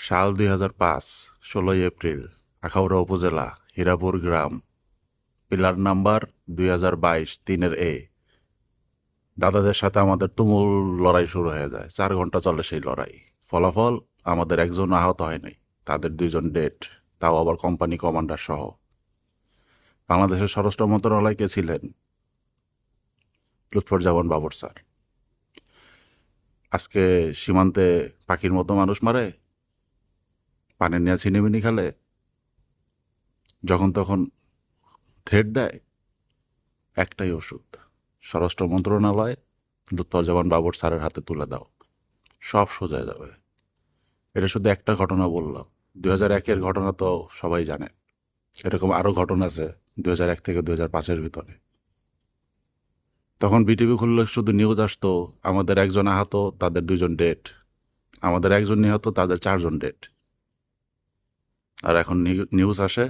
সাল ২০০৫, ১৬ই এপ্রিল, আখাউড়া উপজেলা, হীরাপুর গ্রাম, পিলার নাম্বার ২০২২, ৩-এ। দাদাদের সাথে আমাদের তুমুল লড়াই শুরু হয়ে যায়। ৪ ঘন্টা চলে সেই লড়াই। ফলাফল, আমাদের একজন আহত হয় নাই, তাদের ২ জন ডেড, তাও আবার কোম্পানি কমান্ডার সহ। বাংলাদেশের স্বরাষ্ট্র মন্ত্রণালয় কে ছিলেন? লুৎফুজ্জামান বাবর স্যার। আজকে সীমান্তে পাখির মতো মানুষ মারে, পানি নিয়ে ছিনিমিনি খেলে, যখন তখন থ্রেট দেয়, একটাই ওষুধ, স্বরাষ্ট্র মন্ত্রণালয় লুৎফুজ্জামান বাবর স্যারের হাতে তুলে দাও, সব সোজা হয়ে যাবে। এটা শুধু একটা ঘটনা বললাম। ২০০১-এর ঘটনা তো সবাই জানে। এরকম আরও ঘটনা আছে ২০০১ থেকে ২০০৫-এর ভিতরে। তখন বিটিভি খুললে শুধু নিউজ আসতো আমাদের একজন আহত, তাদের ২ জন ডেড, আমাদের একজন নিহত, তাদের ৪ জন ডেড। আর এখন নিউজ আসে